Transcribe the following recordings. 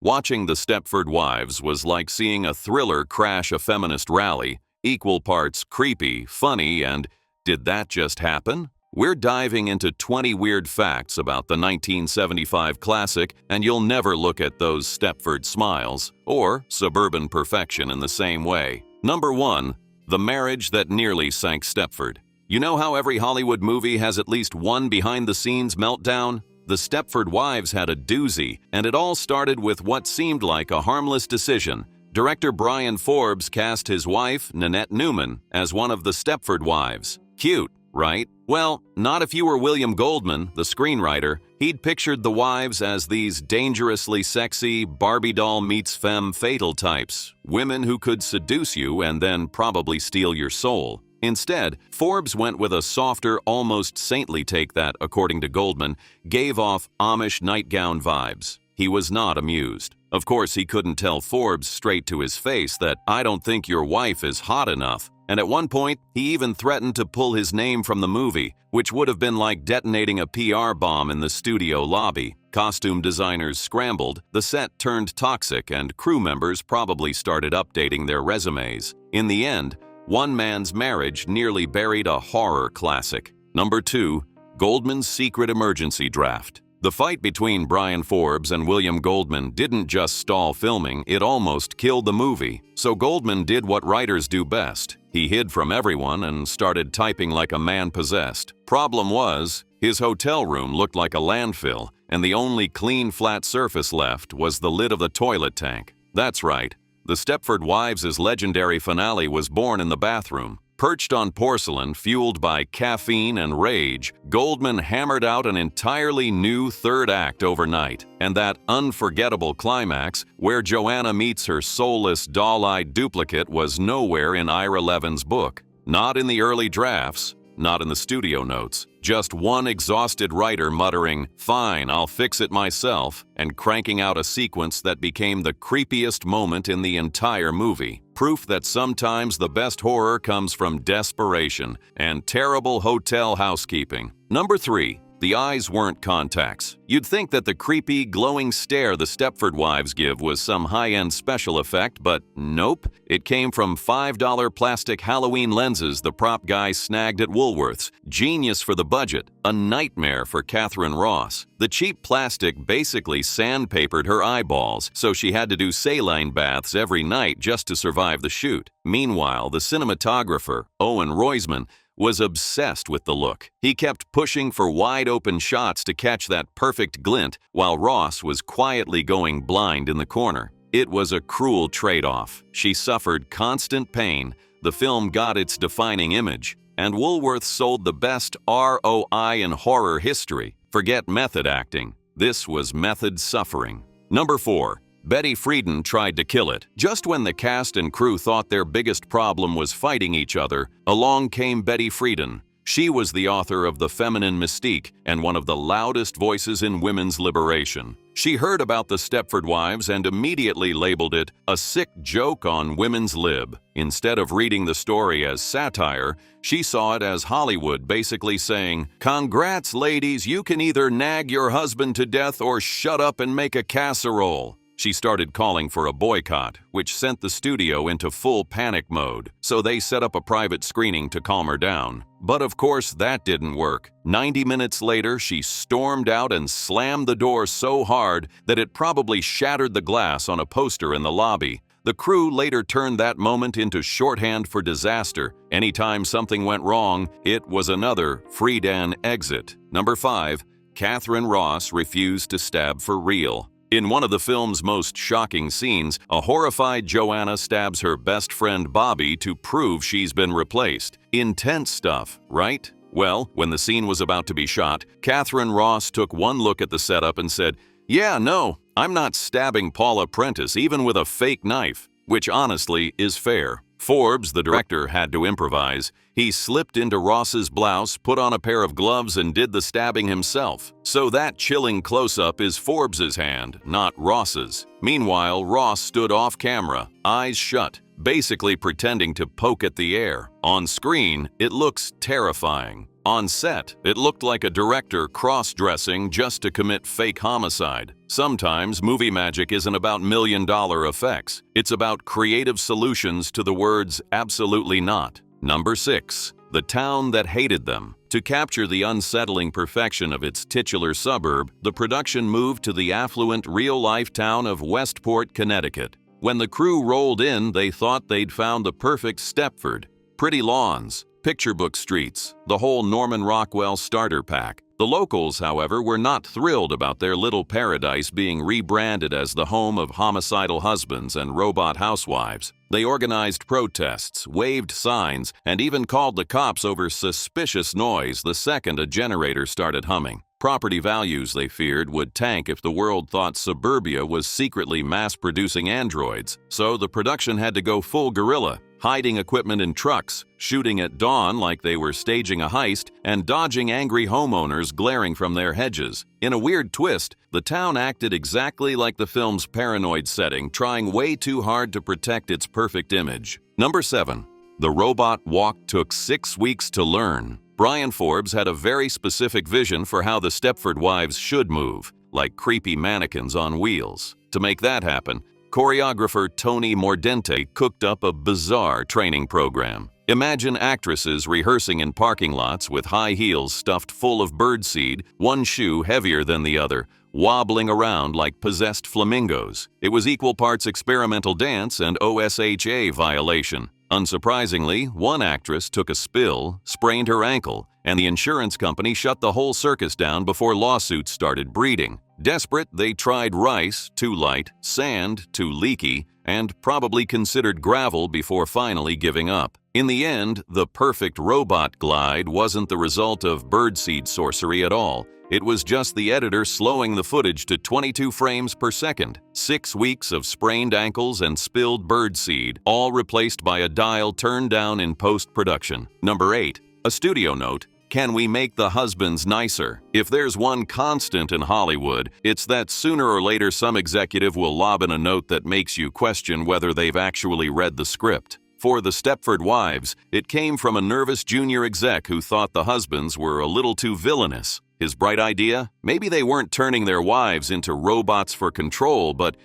Watching the Stepford Wives was like seeing a thriller crash a feminist rally, equal parts creepy, funny, and did that just happen? We're diving into 20 weird facts about the 1975 classic, and you'll never look at those Stepford smiles or suburban perfection in the same way. Number 1. The marriage that nearly sank Stepford. You know how every Hollywood movie has at least one behind-the-scenes meltdown? The Stepford Wives had a doozy, and it all started with what seemed like a harmless decision. Director Bryan Forbes cast his wife, Nanette Newman, as one of the Stepford Wives. Cute, right? Well, not if you were William Goldman, the screenwriter. He'd pictured the wives as these dangerously sexy Barbie-doll-meets-femme-fatale types, women who could seduce you and then probably steal your soul. Instead, Forbes went with a softer, almost saintly take that, according to Goldman, gave off Amish-nightgown vibes. He was not amused. Of course, he couldn't tell Forbes straight to his face that, "I don't think your wife is hot enough." And at one point, he even threatened to pull his name from the movie, which would have been like detonating a PR bomb in the studio lobby. Costume designers scrambled, the set turned toxic, and crew members probably started updating their resumes. In the end, one man's marriage nearly buried a horror classic. Number 2. Goldman's secret emergency draft. The fight between Bryan Forbes and William Goldman didn't just stall filming, it almost killed the movie. So Goldman did what writers do best. He hid from everyone and started typing like a man possessed. Problem was, his hotel room looked like a landfill, and the only clean flat surface left was the lid of the toilet tank. That's right. The Stepford Wives' legendary finale was born in the bathroom. Perched on porcelain, fueled by caffeine and rage, Goldman hammered out an entirely new third act overnight. And that unforgettable climax, where Joanna meets her soulless, doll-eyed duplicate, was nowhere in Ira Levin's book. Not in the early drafts, not in the studio notes. Just one exhausted writer muttering, "Fine, I'll fix it myself," and cranking out a sequence that became the creepiest moment in the entire movie. Proof that sometimes the best horror comes from desperation and terrible hotel housekeeping. Number 3. The eyes weren't contacts. You'd think that the creepy, glowing stare the Stepford Wives give was some high-end special effect, but nope. It came from $5 plastic Halloween lenses the prop guy snagged at Woolworth's. Genius for the budget, a nightmare for Catherine Ross. The cheap plastic basically sandpapered her eyeballs, so she had to do saline baths every night just to survive the shoot. Meanwhile, the cinematographer, Owen Roisman, was obsessed with the look. He kept pushing for wide-open shots to catch that perfect glint, while Ross was quietly going blind in the corner. It was a cruel trade-off. She suffered constant pain, the film got its defining image, and Woolworth sold the best ROI in horror history. Forget method acting. This was method suffering. Number 4. Betty Friedan tried to kill it. Just when the cast and crew thought their biggest problem was fighting each other, along came Betty Friedan. She was the author of The Feminine Mystique and one of the loudest voices in women's liberation. She heard about the Stepford Wives and immediately labeled it a sick joke on women's lib. Instead of reading the story as satire, she saw it as Hollywood basically saying, "Congrats, ladies, you can either nag your husband to death or shut up and make a casserole." She started calling for a boycott, which sent the studio into full panic mode, so they set up a private screening to calm her down. But of course, that didn't work. 90 minutes later, she stormed out and slammed the door so hard that it probably shattered the glass on a poster in the lobby. The crew later turned that moment into shorthand for disaster. Anytime something went wrong, it was another Friedan exit. Number 5. Catherine Ross refused to stab for real. In one of the film's most shocking scenes, a horrified Joanna stabs her best friend Bobby to prove she's been replaced. Intense stuff, right? Well, when the scene was about to be shot, Catherine Ross took one look at the setup and said, "Yeah, no, I'm not stabbing Paula Prentice even with a fake knife," which honestly is fair. Forbes, the director, had to improvise. He slipped into Ross's blouse, put on a pair of gloves, and did the stabbing himself. So that chilling close-up is Forbes's hand, not Ross's. Meanwhile, Ross stood off camera, eyes shut, basically pretending to poke at the air. On screen, it looks terrifying. On set, it looked like a director cross-dressing just to commit fake homicide. Sometimes movie magic isn't about million-dollar effects. It's about creative solutions to the words absolutely not. Number 6. The Town That Hated Them. To capture the unsettling perfection of its titular suburb, the production moved to the affluent real-life town of Westport, Connecticut. When the crew rolled in, they thought they'd found the perfect Stepford. Pretty lawns, picture book streets, the whole Norman Rockwell starter pack. The locals, however, were not thrilled about their little paradise being rebranded as the home of homicidal husbands and robot housewives. They organized protests, waved signs, and even called the cops over suspicious noise the second a generator started humming. Property values, they feared, would tank if the world thought suburbia was secretly mass-producing androids. So the production had to go full guerrilla, hiding equipment in trucks, shooting at dawn like they were staging a heist, and dodging angry homeowners glaring from their hedges. In a weird twist, the town acted exactly like the film's paranoid setting, trying way too hard to protect its perfect image. Number 7. The Robot Walk Took 6 Weeks to Learn. Bryan Forbes had a very specific vision for how the Stepford Wives should move, like creepy mannequins on wheels. To make that happen, choreographer Tony Mordente cooked up a bizarre training program. Imagine actresses rehearsing in parking lots with high heels stuffed full of birdseed, one shoe heavier than the other, wobbling around like possessed flamingos. It was equal parts experimental dance and OSHA violation. Unsurprisingly, one actress took a spill, sprained her ankle, and the insurance company shut the whole circus down before lawsuits started breeding. Desperate, they tried rice, too light, sand, too leaky, and probably considered gravel before finally giving up. In the end, the perfect robot glide wasn't the result of birdseed sorcery at all. It was just the editor slowing the footage to 22 frames per second. 6 weeks of sprained ankles and spilled birdseed, all replaced by a dial turned down in post-production. Number 8. A studio note. Can we make the husbands nicer? If there's one constant in Hollywood, it's that sooner or later some executive will lob in a note that makes you question whether they've actually read the script. For the Stepford Wives, it came from a nervous junior exec who thought the husbands were a little too villainous. His bright idea? Maybe they weren't turning their wives into robots for control, but,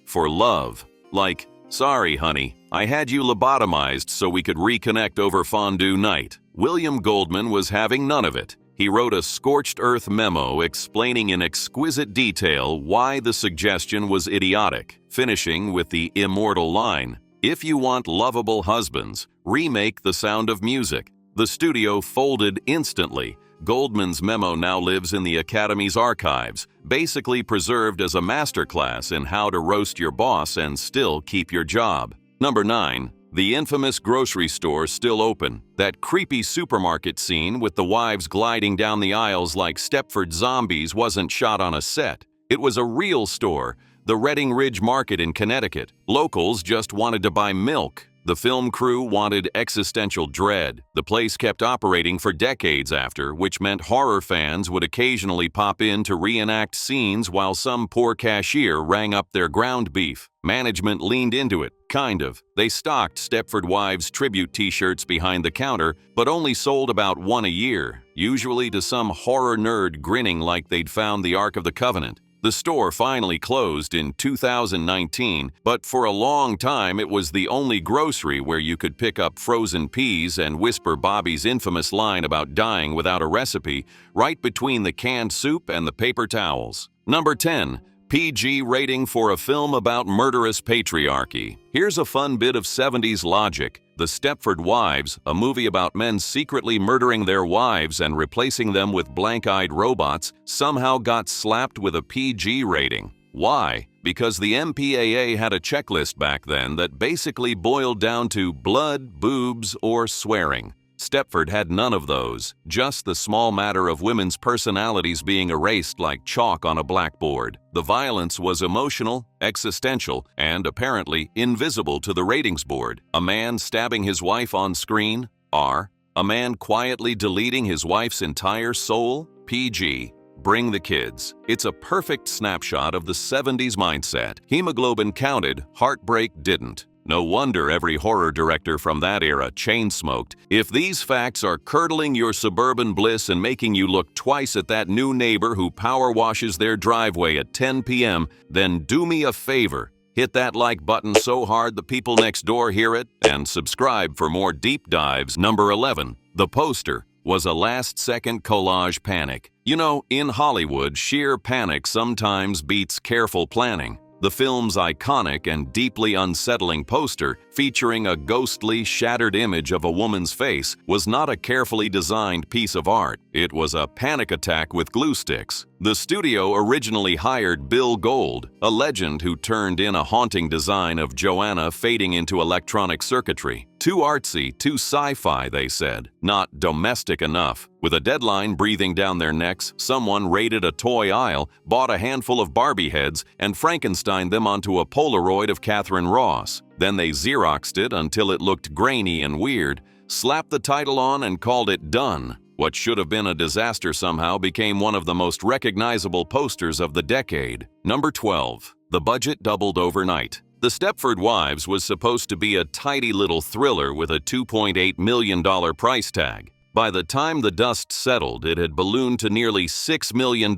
for love. Like, sorry, honey, I had you lobotomized so we could reconnect over fondue night. William Goldman was having none of it. He wrote a scorched earth memo explaining in exquisite detail why the suggestion was idiotic, finishing with the immortal line, "If you want lovable husbands, remake The Sound of Music." The studio folded instantly. Goldman's memo now lives in the Academy's archives, basically preserved as a masterclass in how to roast your boss and still keep your job. Number 9. The infamous grocery store still open. That creepy supermarket scene with the wives gliding down the aisles like Stepford zombies wasn't shot on a set. It was a real store, the Redding Ridge Market in Connecticut. Locals just wanted to buy milk. The film crew wanted existential dread. The place kept operating for decades after, which meant horror fans would occasionally pop in to reenact scenes while some poor cashier rang up their ground beef. Management leaned into it, kind of. They stocked Stepford Wives tribute t-shirts behind the counter, but only sold about one a year, usually to some horror nerd grinning like they'd found the Ark of the Covenant. The store finally closed in 2019, but for a long time it was the only grocery where you could pick up frozen peas and whisper Bobby's infamous line about dying without a recipe right between the canned soup and the paper towels. Number 10. PG rating for a film about murderous patriarchy. Here's a fun bit of 70s logic. The Stepford Wives, a movie about men secretly murdering their wives and replacing them with blank-eyed robots, somehow got slapped with a PG rating. Why? Because the MPAA had a checklist back then that basically boiled down to blood, boobs, or swearing. Stepford had none of those, just the small matter of women's personalities being erased like chalk on a blackboard. The violence was emotional, existential, and apparently invisible to the ratings board. A man stabbing his wife on screen? R. A man quietly deleting his wife's entire soul? PG. Bring the kids. It's a perfect snapshot of the 70s mindset. Hemoglobin counted, heartbreak didn't. No wonder every horror director from that era chain-smoked. If these facts are curdling your suburban bliss and making you look twice at that new neighbor who power washes their driveway at 10 p.m., then do me a favor. Hit that like button so hard the people next door hear it, and subscribe for more deep dives. Number 11. The poster was a last-second collage panic. You know, in Hollywood, sheer panic sometimes beats careful planning. The film's iconic and deeply unsettling poster, featuring a ghostly, shattered image of a woman's face, was not a carefully designed piece of art. It was a panic attack with glue sticks. The studio originally hired Bill Gold, a legend who turned in a haunting design of Joanna fading into electronic circuitry. Too artsy, too sci-fi, they said. Not domestic enough. With a deadline breathing down their necks, someone raided a toy aisle, bought a handful of Barbie heads, and Frankensteined them onto a Polaroid of Catherine Ross. Then they Xeroxed it until it looked grainy and weird, slapped the title on and called it done. What should have been a disaster somehow became one of the most recognizable posters of the decade. Number 12. The budget doubled overnight. The Stepford Wives was supposed to be a tidy little thriller with a $2.8 million price tag. By the time the dust settled, it had ballooned to nearly $6 million.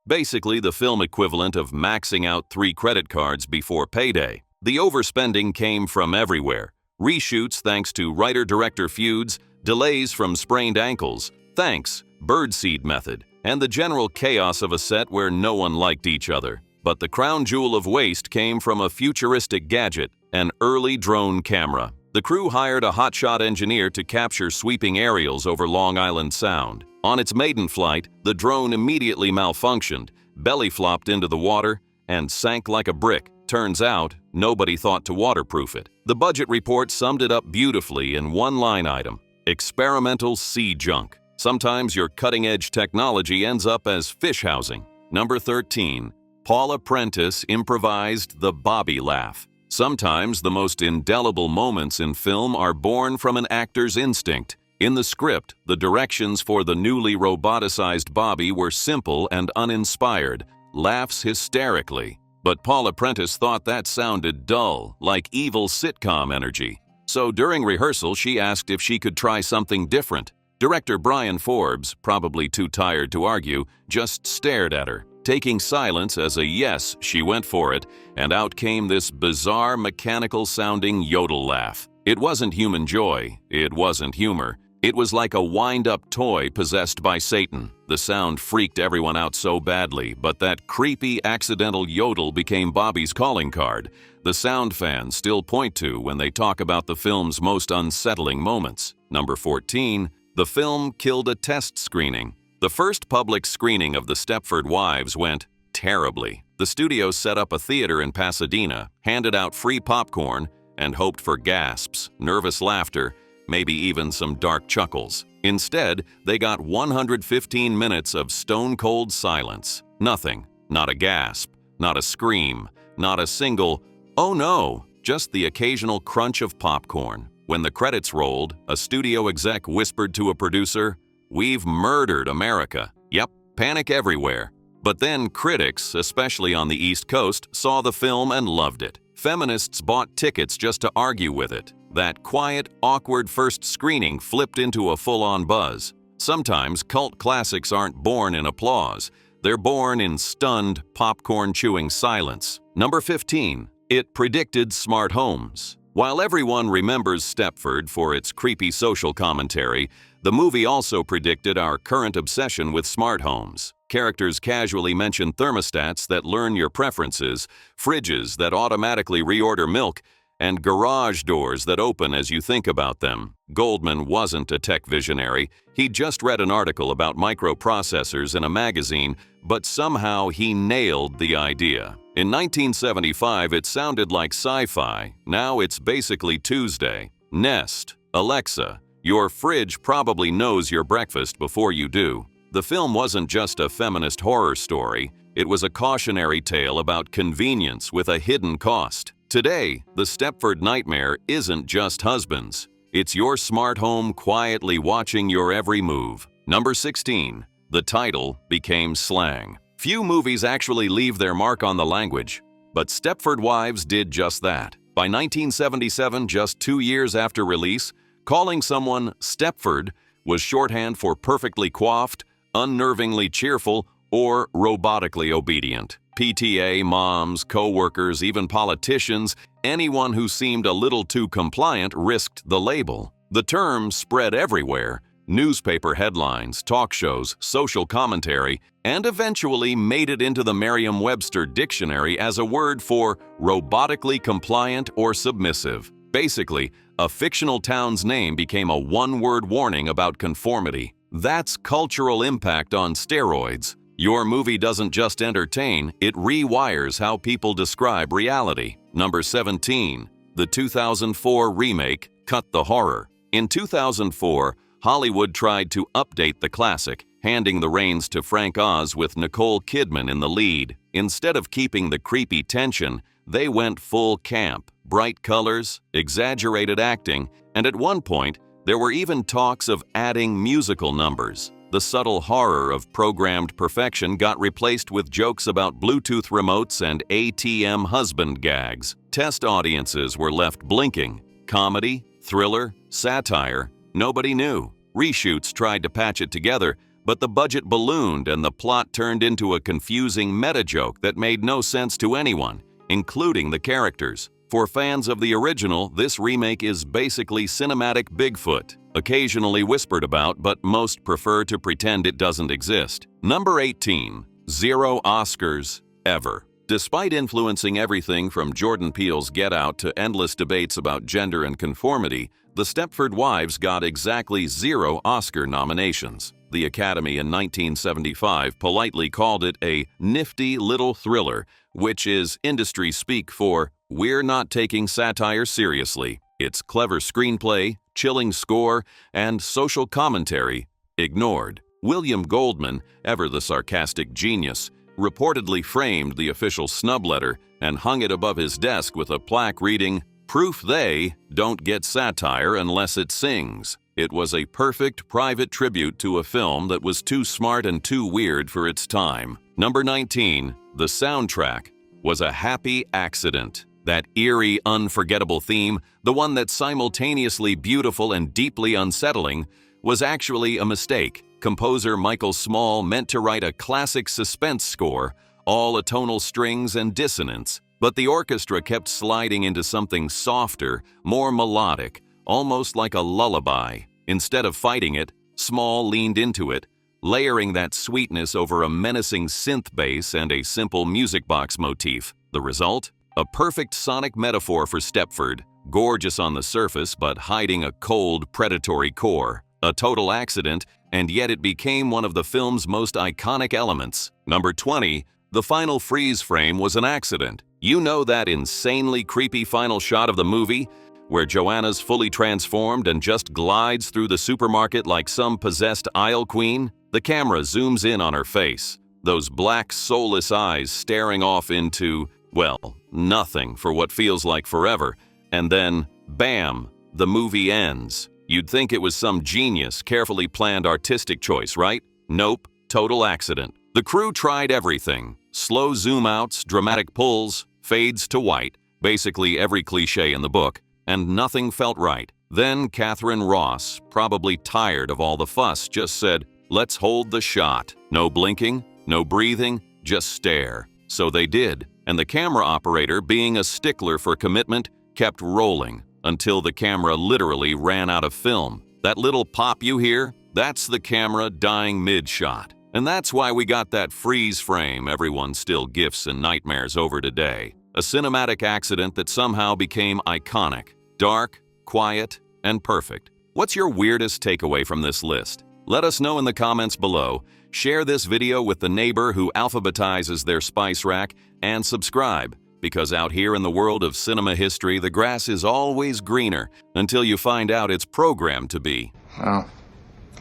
Basically the film equivalent of maxing out 3 credit cards before payday. The overspending came from everywhere. Reshoots thanks to writer-director feuds, delays from sprained ankles, birdseed method, and the general chaos of a set where no one liked each other. But the crown jewel of waste came from a futuristic gadget, an early drone camera. The crew hired a hotshot engineer to capture sweeping aerials over Long Island Sound. On its maiden flight, the drone immediately malfunctioned, belly flopped into the water, and sank like a brick. Turns out, nobody thought to waterproof it. The budget report summed it up beautifully in one line item: experimental sea junk. Sometimes your cutting-edge technology ends up as fish housing. Number 13. Paula Prentice improvised the Bobby laugh. Sometimes the most indelible moments in film are born from an actor's instinct. In the script, the directions for the newly roboticized Bobby were simple and uninspired, laughs hysterically. But Paula Prentice thought that sounded dull, like evil sitcom energy. So during rehearsal, she asked if she could try something different. Director Bryan Forbes, probably too tired to argue, just stared at her. Taking silence as a yes, she went for it, and out came this bizarre, mechanical-sounding yodel laugh. It wasn't human joy. It wasn't humor. It was like a wind-up toy possessed by Satan. The sound freaked everyone out so badly, but that creepy, accidental yodel became Bobby's calling card. The sound fans still point to when they talk about the film's most unsettling moments. Number 14. The film killed a test screening. The first public screening of The Stepford Wives went terribly. The studio set up a theater in Pasadena, handed out free popcorn, and hoped for gasps, nervous laughter, maybe even some dark chuckles. Instead, they got 115 minutes of stone-cold silence. Nothing. Not a gasp, not a scream, not a single, "Oh no," just the occasional crunch of popcorn. When the credits rolled, a studio exec whispered to a producer, "We've murdered America." Yep, panic everywhere. But then critics, especially on the East Coast, saw the film and loved it. Feminists bought tickets just to argue with it. That quiet, awkward first screening flipped into a full-on buzz. Sometimes cult classics aren't born in applause. They're born in stunned, popcorn-chewing silence. Number 15. It predicted smart homes. While everyone remembers Stepford for its creepy social commentary, the movie also predicted our current obsession with smart homes. Characters casually mention thermostats that learn your preferences, fridges that automatically reorder milk, and garage doors that open as you think about them. Goldman wasn't a tech visionary. He'd just read an article about microprocessors in a magazine, but somehow he nailed the idea. In 1975, it sounded like sci-fi. Now it's basically Tuesday. Nest, Alexa, your fridge probably knows your breakfast before you do. The film wasn't just a feminist horror story. It was a cautionary tale about convenience with a hidden cost. Today, the Stepford nightmare isn't just husbands. It's your smart home quietly watching your every move. Number 16. The title became slang. Few movies actually leave their mark on the language, but Stepford Wives did just that. By 1977, just 2 years after release, calling someone Stepford was shorthand for perfectly coiffed, unnervingly cheerful, or robotically obedient. PTA, moms, co-workers, even politicians, anyone who seemed a little too compliant risked the label. The term spread everywhere: newspaper headlines, talk shows, social commentary, and eventually made it into the Merriam-Webster dictionary as a word for robotically compliant or submissive. Basically, a fictional town's name became a one-word warning about conformity. That's cultural impact on steroids. Your movie doesn't just entertain, it rewires how people describe reality. Number 17. The 2004 remake, Cut the Horror. In 2004, Hollywood tried to update the classic, handing the reins to Frank Oz with Nicole Kidman in the lead. Instead of keeping the creepy tension, they went full camp. Bright colors, exaggerated acting, and at one point, there were even talks of adding musical numbers. The subtle horror of programmed perfection got replaced with jokes about Bluetooth remotes and ATM husband gags. Test audiences were left blinking. Comedy, thriller, satire, nobody knew. Reshoots tried to patch it together, but the budget ballooned and the plot turned into a confusing meta-joke that made no sense to anyone, including the characters. For fans of the original, this remake is basically cinematic Bigfoot, occasionally whispered about, but most prefer to pretend it doesn't exist. Number 18. 0 Oscars ever. Despite influencing everything from Jordan Peele's Get Out to endless debates about gender and conformity, the Stepford Wives got exactly 0 Oscar nominations. The Academy in 1975 politely called it a nifty little thriller, which is industry speak for "we're not taking satire seriously." Its clever screenplay, chilling score, and social commentary ignored. William Goldman, ever the sarcastic genius, reportedly framed the official snub letter and hung it above his desk with a plaque reading, "Proof they don't get satire unless it sings." It was a perfect private tribute to a film that was too smart and too weird for its time. Number 19. The soundtrack was a happy accident. That eerie, unforgettable theme, the one that's simultaneously beautiful and deeply unsettling, was actually a mistake. Composer Michael Small meant to write a classic suspense score, all atonal strings and dissonance, but the orchestra kept sliding into something softer, more melodic, almost like a lullaby. Instead of fighting it, Small leaned into it, layering that sweetness over a menacing synth bass and a simple music box motif. The result? A perfect sonic metaphor for Stepford, gorgeous on the surface but hiding a cold, predatory core. A total accident, and yet it became one of the film's most iconic elements. Number 20. The final freeze frame was an accident. You know that insanely creepy final shot of the movie, where Joanna's fully transformed and just glides through the supermarket like some possessed aisle queen? The camera zooms in on her face, those black, soulless eyes staring off into, well, nothing for what feels like forever, and then, bam, the movie ends. You'd think it was some genius, carefully planned artistic choice, right? Nope, total accident. The crew tried everything: slow zoom-outs, dramatic pulls, fades to white, basically every cliche in the book, and nothing felt right. Then Catherine Ross, probably tired of all the fuss, just said, "Let's hold the shot." No blinking, no breathing, just stare. So they did, and the camera operator, being a stickler for commitment, kept rolling until the camera literally ran out of film. That little pop you hear? That's the camera dying mid-shot. And that's why we got that freeze frame everyone still gifs and nightmares over today. A cinematic accident that somehow became iconic, dark, quiet, and perfect. What's your weirdest takeaway from this list? Let us know in the comments below. Share this video with the neighbor who alphabetizes their spice rack, and subscribe, because out here in the world of cinema history, the grass is always greener until you find out it's programmed to be. Wow,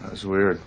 that was weird.